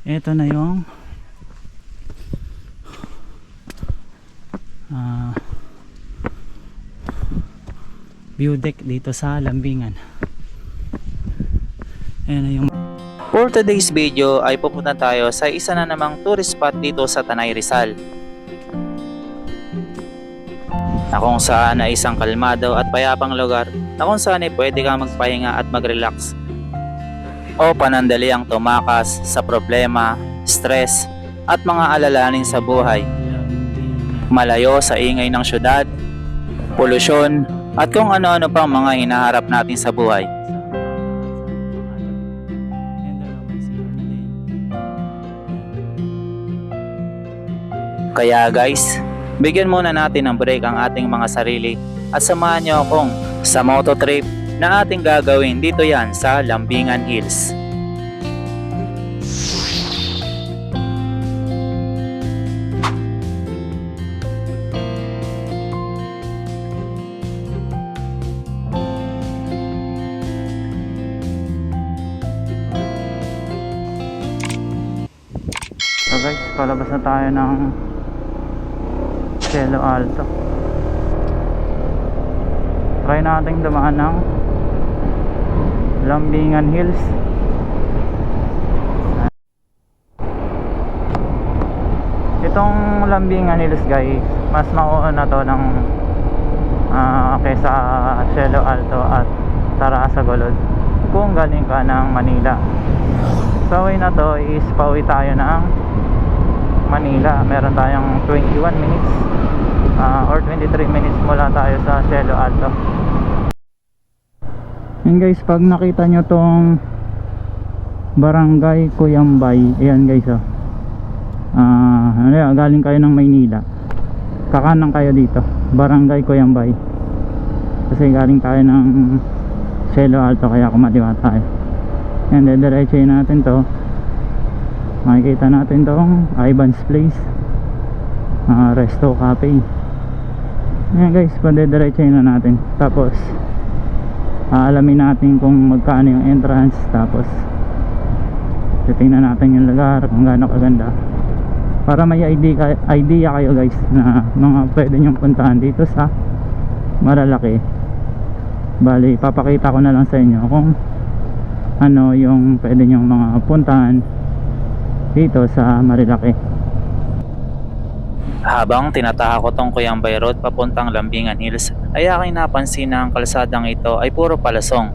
Ito na yung view deck dito sa Lambingan. Ayan na yung... For today's video ay pupunta tayo sa isa na namang tourist spot dito sa Tanay Rizal, na kung saan ay isang kalmado at payapang lugar na kung saan ay pwede kang magpahinga at mag-relax o panandaliang tumakas sa problema, stress at mga alalahanin sa buhay, malayo sa ingay ng syudad, polusyon at kung ano-ano pang mga hinaharap natin sa buhay. Kaya guys, bigyan muna natin ng break ang ating mga sarili at samahan niyo akong sa moto trip na ating gagawin dito yan sa Lambingan Hills. So guys, palabas na tayo ng Cielo Alto. Try natin dumaan ng Lambingan Hills. Itong Lambingan Hills guys, mas mauuna to ng kaysa Cielo Alto at Tara-Sagolod kung galing ka ng Manila. Sa way na to is pauwi tayo ng Manila. Meron tayong 21 minutes or 23 minutes mula tayo sa Cielo Alto. Yan guys, pag nakita nyo tong Barangay Cuyambay, ayan guys galing kayo ng Maynila, kakanan kayo dito, Barangay Cuyambay, kasi galing tayo ng Cielo Alto kaya kumaliwa tayo. Yan, dediretsuhin natin to. Makikita natin tong Ivan's Place, Resto Cafe. Yan guys, padediretsuhin na natin. Tapos alamin natin kung magkano yung entrance. Tapos titingnan natin yung lugar kung gaano kaganda, para may idea kayo guys na mga pwede nyong puntahan dito sa Marilaki. Bali, papakita ko na lang sa inyo kung ano yung pwede nyong mga puntahan dito sa Marilaki. Habang tinataha ko tong Cuyambay Road papuntang Lambingan Hills, ay aking napansin na ang kalsadang ito ay puro palasong.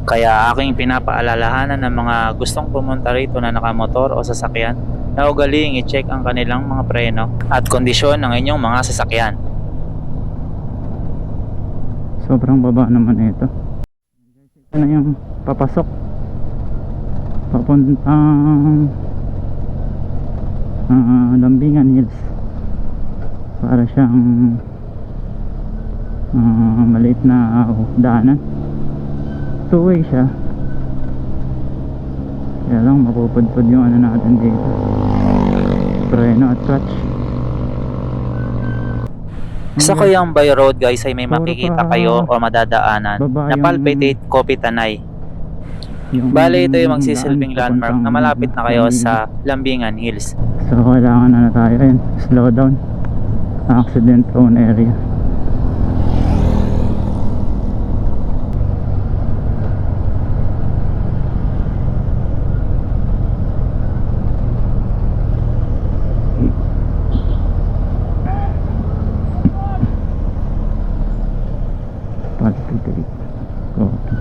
Kaya aking pinapaalalahanan ng mga gustong pumunta rito na nakamotor o sasakyan na ugaliing i-check ang kanilang mga preno at kondisyon ng inyong mga sasakyan. Sobrang baba naman ito. Ito na yung papasok papuntang Lambingan Hills. Para siyang maliit na daanan. Two-way siya, kaya lang mapupudpud yung ano natin dito, preno at clutch. Sa Cuyambay Road guys ay may makikita kayo o madadaanan na Palpitate Coffee Tanay. Bale, ito yung magsisilbing landmark na malapit na kayo sa Lambingan Hills. So kailangan na tayo, ayun, slow down, accident prone area. Palpitate coffee.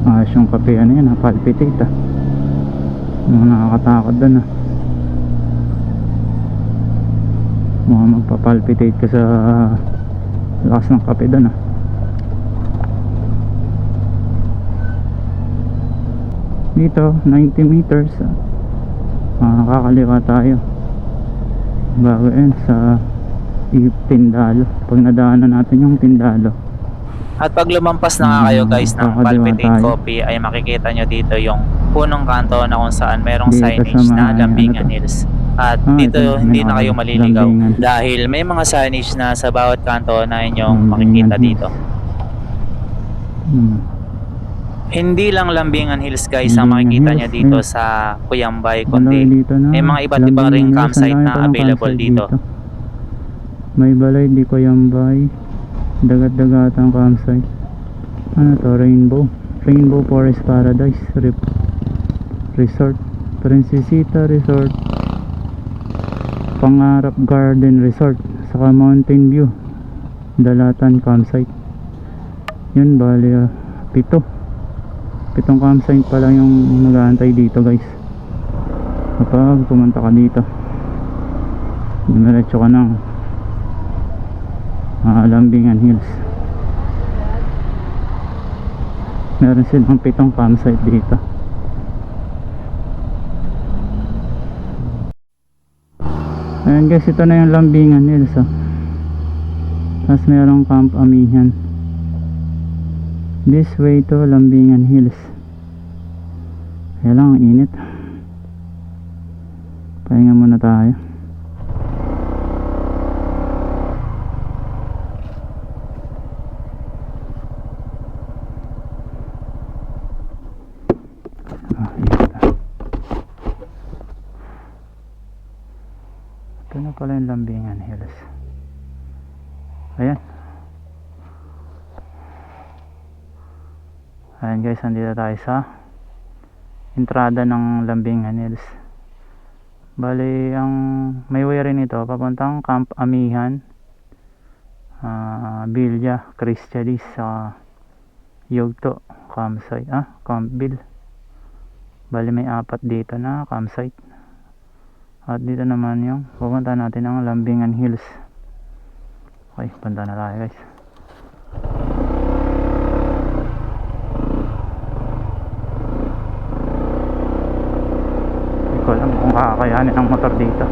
Ayos yung kape, ano yan, palpitate mga nakakatakot dun mga magpapalpitate ka sa lakas ng kape dun dito 90 meters kakaliwa tayo bago yan sa Tindalo. Pag nadaanan natin yung Tindalo, at pag lumampas na nga kayo guys ng Palpitate Coffee ay makikita nyo dito yung punong kanto na kung saan merong signage na Lambingan Hills. At dito hindi na kayo maliligaw dahil may mga signage na sa bawat kanto na inyong makikita dito. Hindi lang Lambingan Hills guys ang Lambingan makikita Hills, nyo dito ayun. sa Cuyambay, Malaki kundi dito na. may mga iba't ibang Lambingan ring Hills, campsite ang dami na palang available campsite dito. May balay di Cuyambay, dagat-dagatang campsite. Ano to? Rainbow Forest Paradise Resort, Princesita Resort, Pangarap Garden Resort, saka Mountain View Dalatan Campsite. Yun, bali pitong campsite pala yung nag-aantay dito guys kapag pumunta ka dito. Dumiretso ka ng Lambingan Hills. Meron silang 7 campsite dito. Ayan guys, ito na yung Lambingan Hills tapos merong Camp Amihan. This way to Lambingan Hills. Kaya lang ang init. Pahinga muna tayo. Ito na pala yung Lambingan Hills. Ayan. Ayan guys, andito tayo sa entrada ng Lambingan Hills. Bali, ang may way rin ito papuntang Camp Amihan, Villa Cristialis sa Yugto campsite, Campville. Bali, may 4 dito na campsite. At dito naman yung pupunta natin ang Lambingan Hills. Okay, punta na tayo guys. Hindi ko alam kung kakayanin ang motor dito.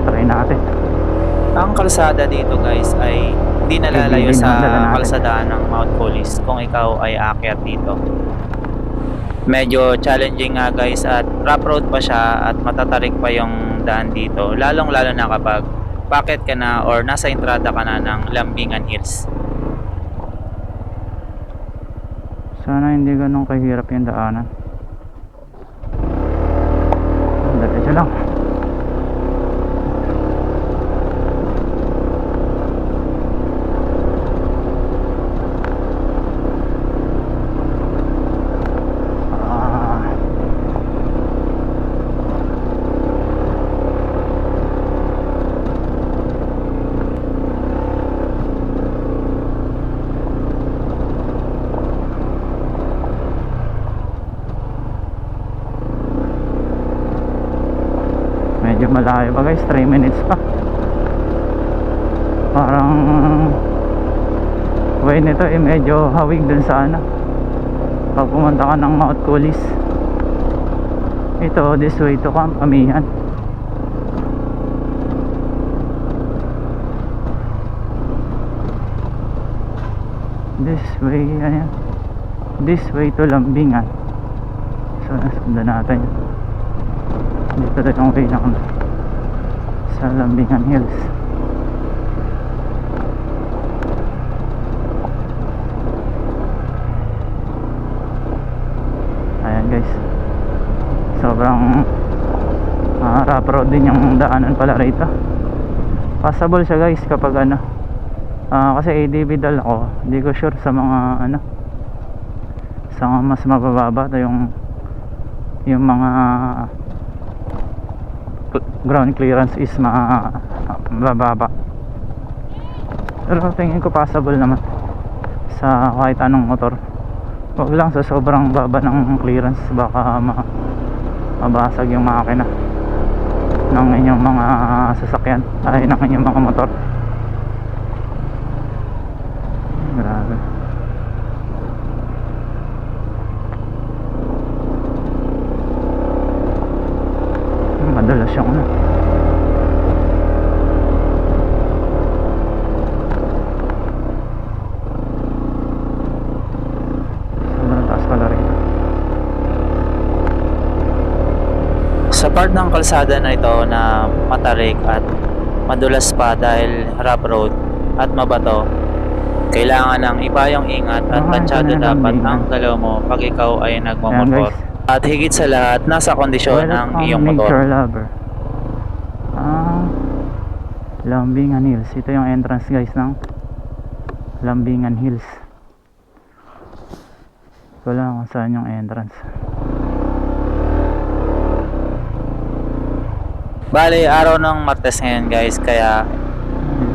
Try natin. Ang kalsada dito guys ay hindi nalalayo sa kalsadaan ng Mount Police kung ikaw ay aakyat dito. Medyo challenging nga guys at rough road pa siya at matatarik pa yung daan dito, lalong lalo na kapag packet ka na or nasa entrada ka na ng Lambingan Hills. Sana hindi ganun kahirap yung daanan. Diretso lang. Medyo malayo pa guys, 3 minutes pa. Parang way nito medyo hawig dun sa pag pumunta ka ng Mount Colis. Ito, this way to Camp Amihan. This way, ayan. This way to Lambingan. So, nasundan natin yun. Dito rin ang way ng sa Lambingan Hills. Ayan guys, sobrang rough road din yung daanan pala rito. Passable siya guys kapag kasi ADB dal ako, hindi ko sure sa mga sa mas mabababa to yung mga ground clearance is mababa. Pero tingin ko passable naman sa kahit anong motor. Huwag lang sa sobrang baba ng clearance, baka mabasag yung makina ng inyong mga sasakyan ay ng inyong mga motor. Grabe. Madalas yung sobrang taas pala rin. Sa part ng kalsada na ito na matarik at madulas pa dahil rough road at mabato, Kailangan ng ipayong ingat at tansyado dapat ang galaw mo pag ikaw ay Ayan nagmamotor. guys, At higit sa lahat, nasa kondisyon ng welcome iyong nature motor. lover. Lambingan Hills. Ito yung entrance guys ng Lambingan Hills. Wala kung saan yung entrance. Bale, araw ng Martes ngayon guys, kaya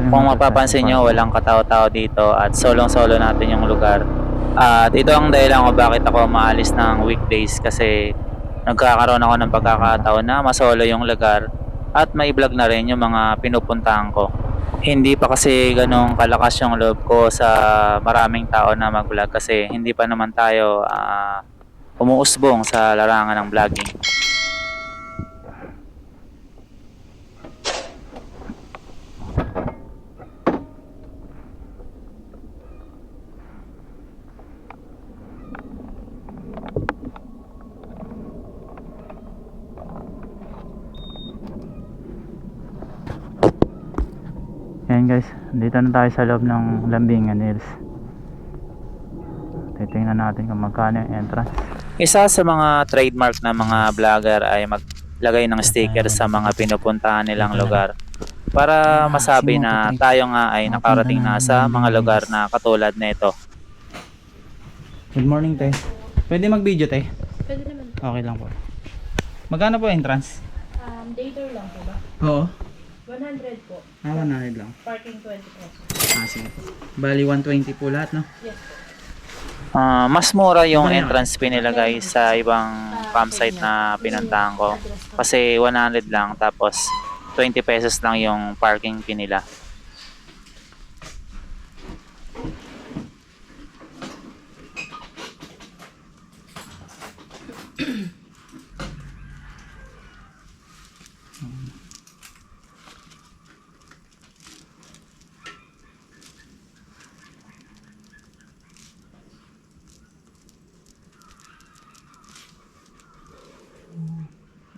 kung mapapansin nyo, walang katao-tao dito at solong-solo natin yung lugar. At ito ang dahilan kung bakit ako maalis ng weekdays, kasi nagkakaroon ako ng pagkakataon na masolo yung lugar at may vlog na rin yung mga pinupuntahan ko. Hindi pa kasi ganong kalakas yung loob ko sa maraming tao na mag-vlog, kasi hindi pa naman tayo umuusbong sa larangan ng vlogging. Ayan guys, dito na tayo sa loob ng Lambingan Hills. Titingnan natin kung magkano yung entrance. Isa sa mga trademark na mga vlogger ay maglagay ng sticker sa mga pinupuntahan nilang lugar para masabi na tayo nga ay nakarating na sa mga lugar na katulad nito. Good morning, te. Pwede mag-video, te? Pwede naman. Okay lang po. Magkano po entrance? Day tour lang po ba? Oo. 100 po. 100 lang. Parking 20 pesos. Sige po. Bali 120 po lahat, no? Yes po. Mas mura yung entrance fee nila guys sa ibang campsite na pinuntahan ko. Kasi 100 lang, tapos 20 pesos lang yung parking fee nila.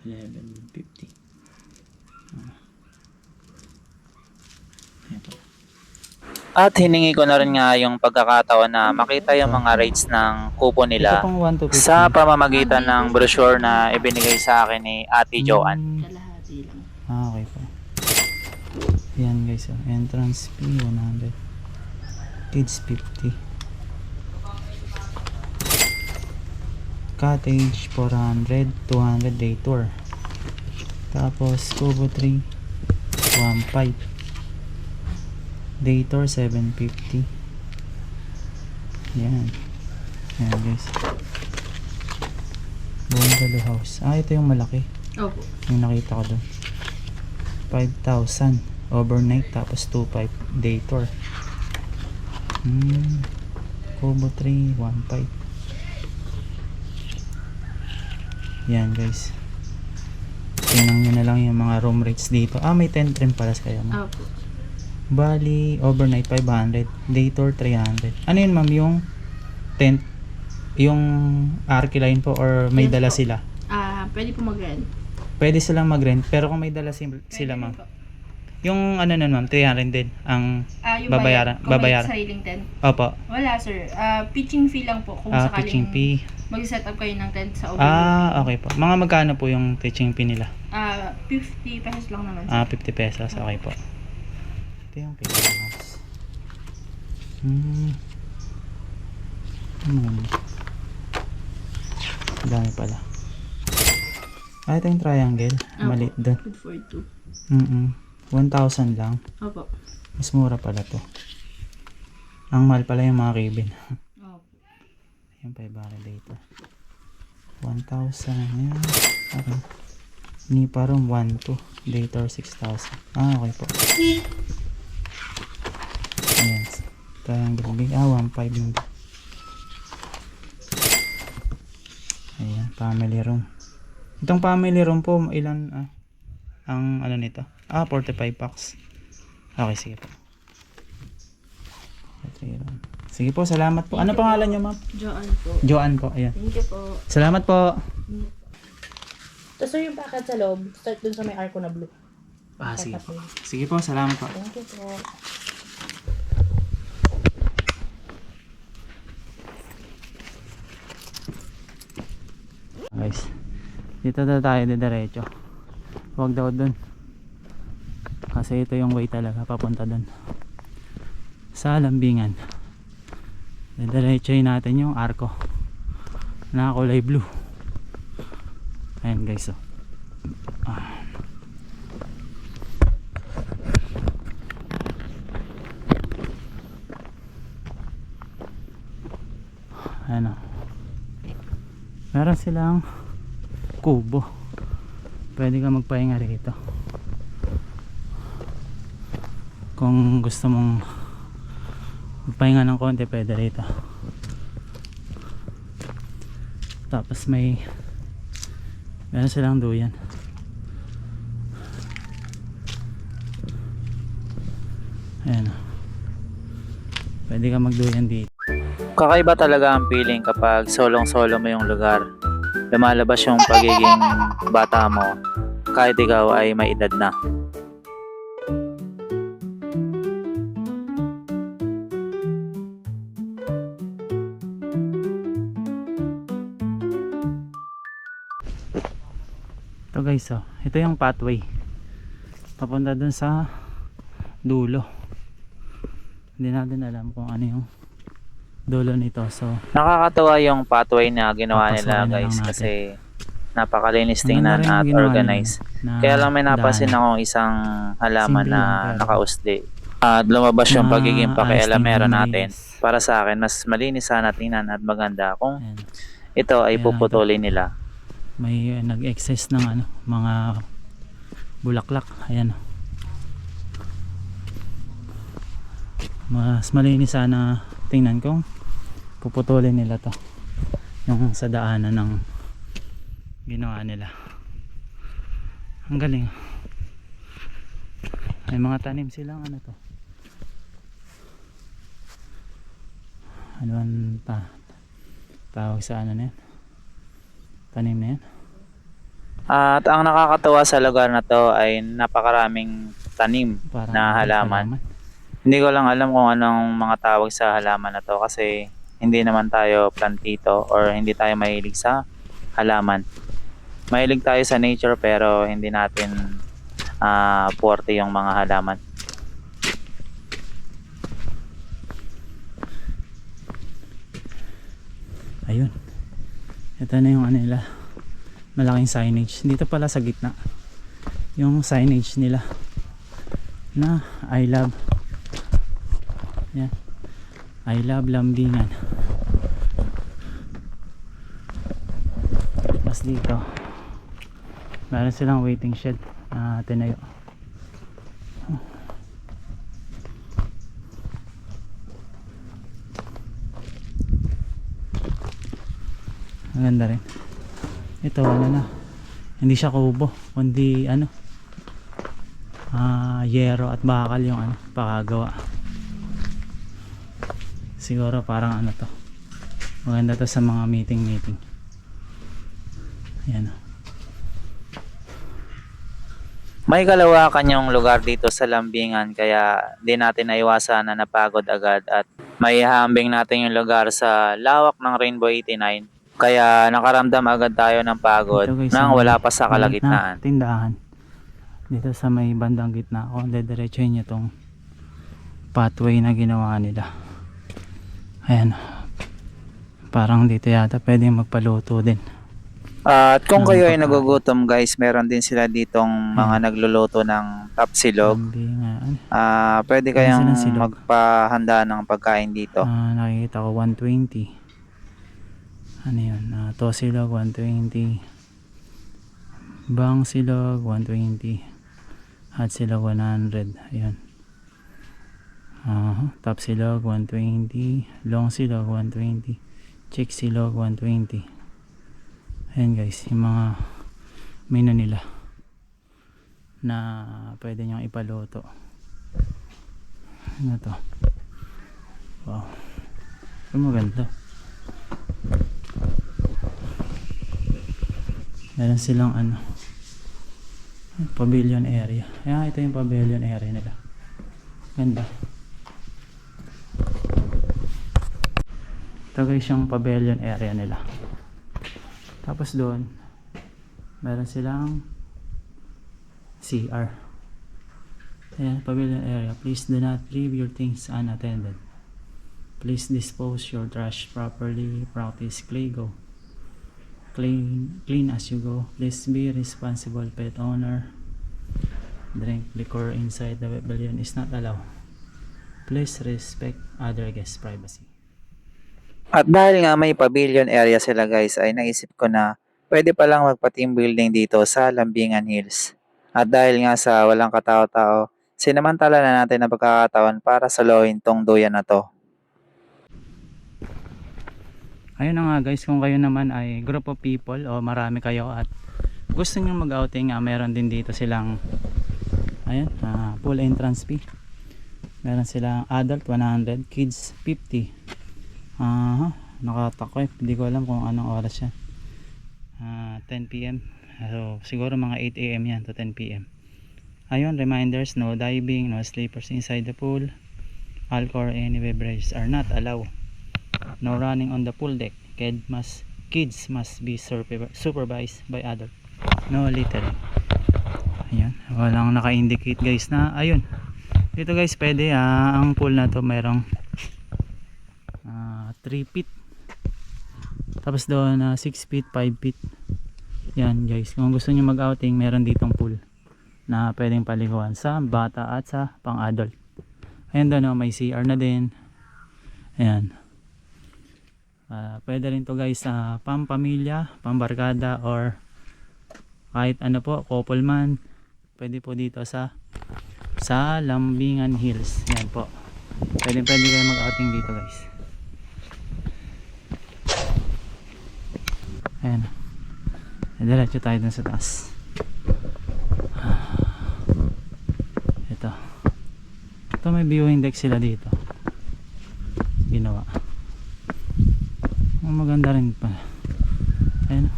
$11.50. At hiningi ko na rin nga yung pagkakataon na makita yung mga rates ng coupon Ito nila pang 1 to 50. sa pamamagitan ng brochure na ibinigay sa akin ni Ate Joanne. Kalahati lang. Okay po. Yan guys, oh. Entrance fee 100. Kids 50. Cottage 400, 200 day tour. Tapos Kubo 3 1.5. Day tour 750. Yan. Yan guys. Bungalow house. Ito yung malaki. Opo. Yung nakita ko doon. 5,000 overnight, tapos 2.5 day tour. Kubo 3 1.5. Yan guys. Tingnan nyo na lang yung mga room rates dito. May tent rin pala kayo, ma'am. Opo. Bali, overnight 500, day tour 300. Ano yun, ma'am, yung tent, yung Arkiline po, or may Yes dala po. sila? Pwede po mag-rent. Pwede silang mag-rent, pero kung may dala sila, ma'am. Yung ano nun, ma'am, 300 din ang Yung babayaran. Kung babayaran. may sariling tent. Opo. Wala sir. Pitching fee lang po kung Pitching sakaling fee. mag-set up kayo ng tent sa overlooking. Okay po. Mga magkano po yung teaching fee nila? 50 pesos lang naman. 50 pesos. Okay po. Ito yung pinaka-house. Dami pala. Ito yung triangle. Maliit doon. Good for 2. 1,000 lang. Opo. Mas mura pala to. Ang mahal pala yung mga cabin. Opo. Yung 5 dito. 1,000. Ayan. Okay. Nipa room 1,2. Later 6,000. Okay po. Ayan. Triangle big. 1,500 yung. Ayan. Family room. Itong family room po, ilan ang ano nito? 45 packs. Okay, sige po. Sige po, salamat po. Ano pangalan niyo, ma'am? Joanne po. Joanne po. Ayan. Thank you po. Salamat po. Tapos sir, yung packet sa loob, start dun sa may arco na blue. Sige po. Sige po, salamat po. Thank you po. guys. Dito na tayo diretso. Huwag daw dun. Kasi ito yung way talaga papunta dun. Sa Lambingan. Diretsoy natin yung arko na kulay blue. Ayan guys, oh. Ano, meron silang kubo, pwede ka magpahinga rito kung gusto mong magpahinga ng konti, pwede rito. Tapos meron silang duyan. Ayan, pwede ka magduyan dito. Kakaiba talaga ang feeling kapag solong-solo mo yung lugar. Lumalabas yung pagiging bata mo kahit ikaw ay may edad na. Ito guys, oh, ito yung pathway papunta dun sa dulo. Hindi natin alam kung ano yung dulo nito. So Nakakatawa yung pathway na ginawa nila papasukin na lang guys natin. kasi napakalinis Maganda tingnan rin yung at ginawa organized. nila na Kaya lang may napansin daanan. akong isang halaman Simple na lang, pero nakausli. At lumabas yung na pagiging pakialamero ayos natin. tingnan, Para sa akin, mas malinis sana tingnan at maganda kung ayan. ito ay Ayan, puputulin nila. May nag-excess ng ano, mga bulaklak. Ayan, mas malinis sana tingnan kung puputulin nila to, yung sa daanan ng ginawa nila. Ang galing. May mga tanim silang ano to, ano ang tawag sa ano na yan, tanim na yan. At ang nakakatawa sa lugar na to ay napakaraming tanim Parang na halaman. Hindi ko lang alam kung anong mga tawag sa halaman na to kasi hindi naman tayo plantito or hindi tayo mahilig sa halaman. Mahilig tayo sa nature pero hindi natin forte yung mga halaman. Ayun, ito na yung ano nila, malaking signage dito pala sa gitna, yung signage nila na I love, yan, I love Lambingan. Tapos dito meron silang waiting shed na tinayo. Ang ganda rin. Ito ano na, hindi siya kubo kundi ano, yero at bakal yung ano, pakagawa. Siguro parang ano to, maganda to sa mga meeting. Ayan, oh. May kalawakan yung lugar dito sa Lambingan kaya di natin naiwasan na napagod agad at may hambing natin yung lugar sa lawak ng Rainbow 89. Kaya nakaramdam agad tayo ng pagod Dito, guys, nang wala pa sa maliit kalagitnaan. na tindahan dito sa may bandang gitna. Kung dediretsuhin nyo tong pathway na ginawa nila, ayan, parang dito yata pwede magpaluto din. At kung kayo ay Pagkain. nagugutom guys, meron din sila ditong mga nagluluto ng tapsilog. Lambingan. Pwede Meron kayang silang silog. magpahanda ng pagkain dito. Nakikita ko 120. Ano yun? Tosilog 120. Bang silog 120. Hot silog 100. Ayan. Top silog 120. Long silog 120. Chick silog 120. Ayan guys, yung mga menu nila na pwede nyong ipaluto. Ano to? Wow, ang maganda. Meron silang ano, pavilion area. Ayan, ito yung pavilion area nila. Ganda. Ito guys yung pavilion area nila. Tapos doon meron silang CR. Ayan, pavilion area. Please do not leave your things unattended. Please dispose your trash properly. Practice Clean as you go. Please be responsible pet owner. Drink liquor inside the pavilion is not allowed. Please respect other guests' privacy. At dahil nga may pavilion area sila guys, ay naisip ko na pwede palang magpa-team building dito sa Lambingan Hills. At dahil nga sa walang katao-tao, sinamantala na natin ang pagkakataon para salohin tong duyan na to. Ayun na nga guys, kung kayo naman ay group of people o marami kayo at gusto nyo mag-outing, meron din dito silang ayan, full entrance fee. Meron silang adult 100, kids 50. Nakatakip, hindi ko alam kung anong oras yan. 10 PM, so siguro mga 8 AM yan to 10 PM. Ayun, reminders, no diving, no sleepers inside the pool, alcohol or any beverages are not allowed, no running on the pool deck, kids must be supervised by adult, no littering. Ayun, walang naka-indicate guys na ayun dito guys. Pwede ang pool na to merong 3 feet, tapos doon 6 feet, 5 feet. Yan guys, kung gusto nyo mag-outing, meron ditong pool na pwedeng paliguan sa bata at sa pang-adult. Ayan doon, may CR na din. Ayan, pwede rin to guys sa pang-pamilya, pang-barkada, or kahit ano po, couple man. Pwede po dito sa Lambingan Hills. Yan po, pwede kayo mag-outing dito guys. Ayan, diretso tayo dun sa taas. Ito may viewing deck sila dito ginawa. Maganda rin pala. Ayan,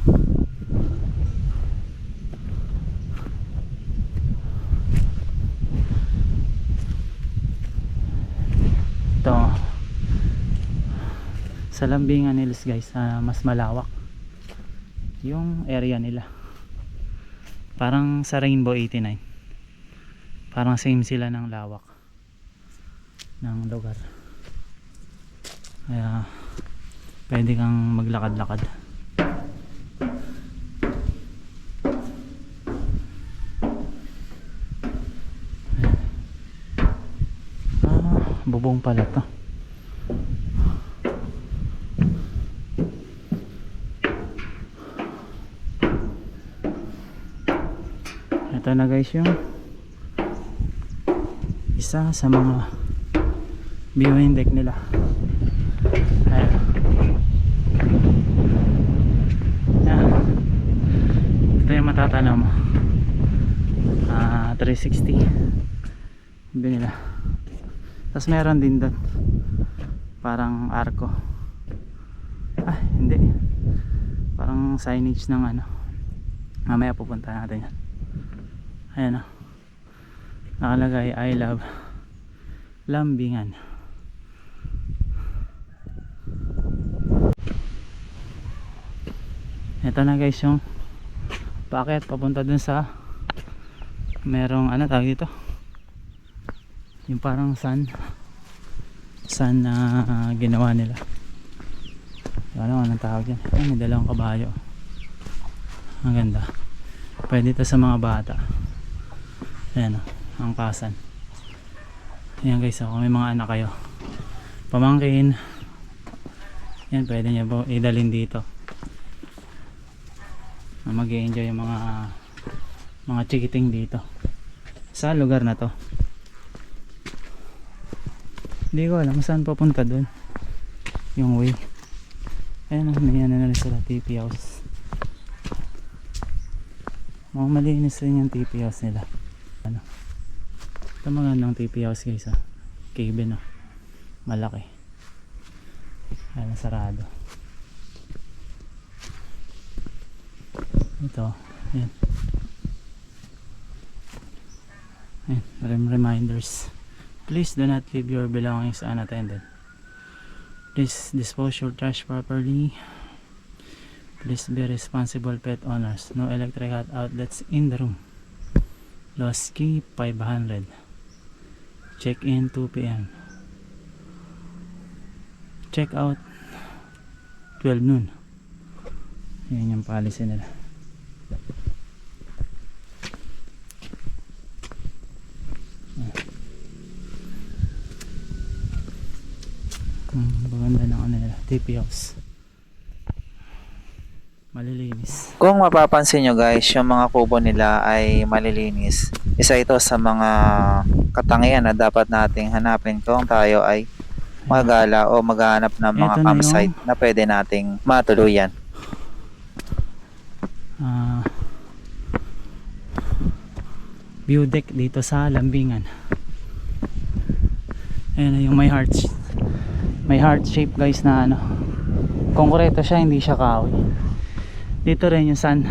ito sa Lambingan Hills guys, mas malawak yung area nila. Parang sa Rainbow 89, parang same sila ng lawak ng lugar, kaya pwede kang maglakad-lakad. Bubong pala to. Ito na guys yung isa sa mga viewing deck nila. Ayan. Ito yung matatanaw mo. 360 view nila. Tapos meron din doon parang arko, hindi, parang signage ng ano, mamaya pupunta natin yan. Ayan o, nakalagay I love Lambingan. Ito na guys yung paakyat papunta dun sa merong ano tawag dito, yung parang sun na ginawa nila. Ano anong tawag yan? May dalawang kabayo. Ang ganda. Pwede ito sa mga bata. Ayan o, ang kasan. Ayan guys, kung may mga anak kayo, pamangkin, yan pwede nyo po idalhin dito. Mag-i-enjoy yung mga chikiting dito sa lugar na to. Hindi ko alam saan papunta dun yung way. Ayan, may ano na rin sila, TP house. Mukhang malinis rin yung TP house nila. Ano, ito magandang TP house guys, cabin, malaki. Ayan, sarado. Ito, ayan. Ayan, reminders. Please do not leave your belongings unattended. Please dispose your trash properly. Please be responsible pet owners. No electric outlets in the room. Lost key 500. Check in 2 p.m. Check out 12 noon. Yan yung policy nila. Maganda ng ano nila, TP house. Malilinis. Kung mapapansin nyo guys, yung mga kubo nila ay malilinis. Isa ito sa mga katangian na dapat nating hanapin kung tayo ay magala o maghanap ng mga Ito na campsite na pwede nating matuluyan. View deck dito sa Lambingan. Ayan na yung may heart shape guys na ano, konkreto siya, hindi siya kahoy. Dito rin yung sun,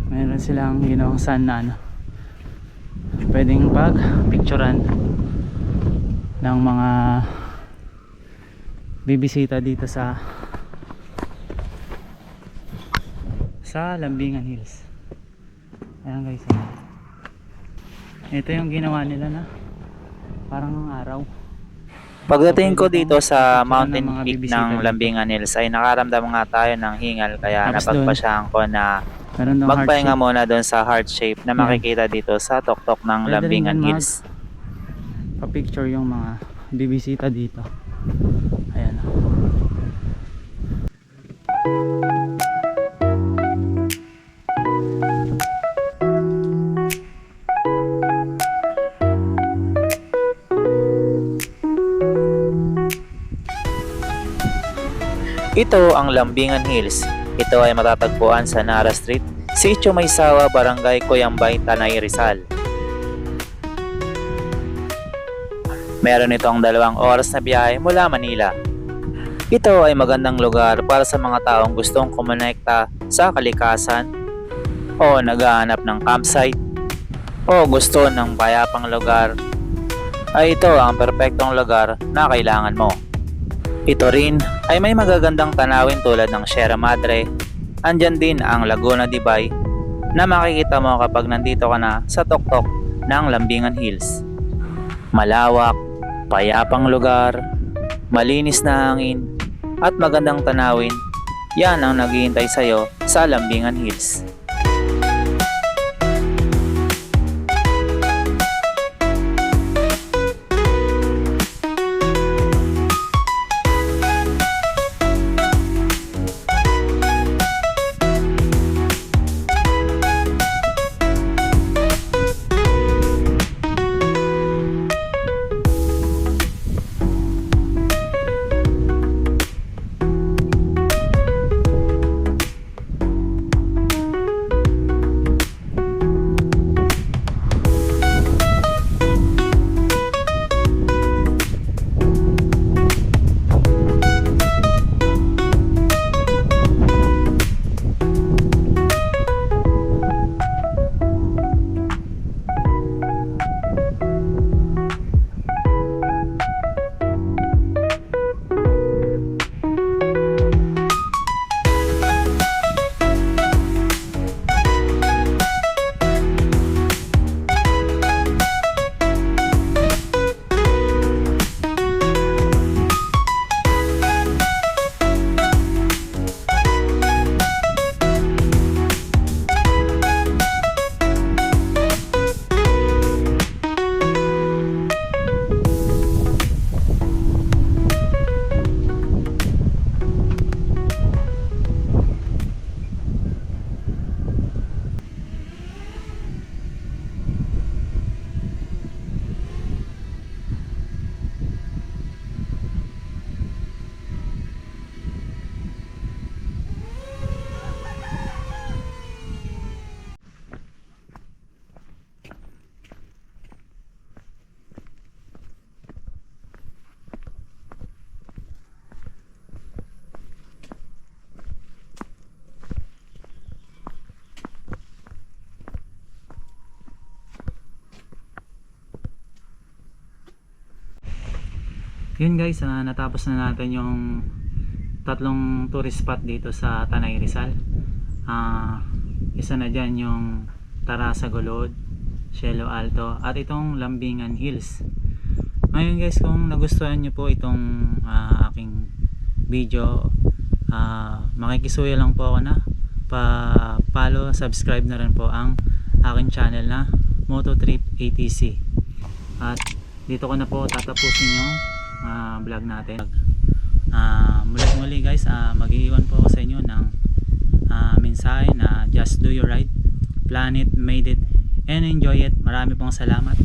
meron silang ginawang sun na ano, pwedeng pag picturean ng mga bibisita dito sa Lambingan Hills. Ayan guys, ito yung ginawa nila na parang araw. Pagdating ko dito sa Picture ng mountain mga peak bibisita ng dito. Lambingan Hills ay nakaramdam nga tayo ng hingal, kaya Tapos napagpasyahan ko na Meron daw magpahinga heart shape. muna doon sa heart shape na Yan. makikita dito sa tuktok ng Pwede rin Lambingan yan, Hills. Pa-picture yung mga bibisita dito. Ayan. Ito ang Lambingan Hills. Ito ay matatagpuan sa Nara Street, Sitio Maysawa, Barangay Coyambay, Tanay, Rizal. Meron itong 2 oras na biyahe mula Manila. Ito ay magandang lugar para sa mga taong gustong kumonekta sa kalikasan o naghahanap ng campsite o gusto ng payapang lugar. Ay ito ang perpektong lugar na kailangan mo. Ito rin ay may magagandang tanawin tulad ng Sierra Madre. Andyan din ang Laguna de Bay na makikita mo kapag nandito ka na sa tuktok ng Lambingan Hills. Malawak, payapang lugar, malinis na hangin, at magandang tanawin. Yan ang naghihintay sa'yo sa Lambingan Hills. Yun guys, natapos na natin yung tatlong tourist spot dito sa Tanay Rizal. Isa na dyan yung Tarasa Golod, Cielo Alto, at itong Lambingan Hills. Ngayon guys, kung nagustuhan nyo po itong aking video, makikisuyo lang po ako na pa-follow, subscribe na rin po ang aking channel na Mototrip ATC. At dito ko na po tatapusin yung vlog natin. Muli guys, mag-iiwan po ako sa inyo ng mensahe na just do your right, plan it, made it, and enjoy it. Marami pong salamat.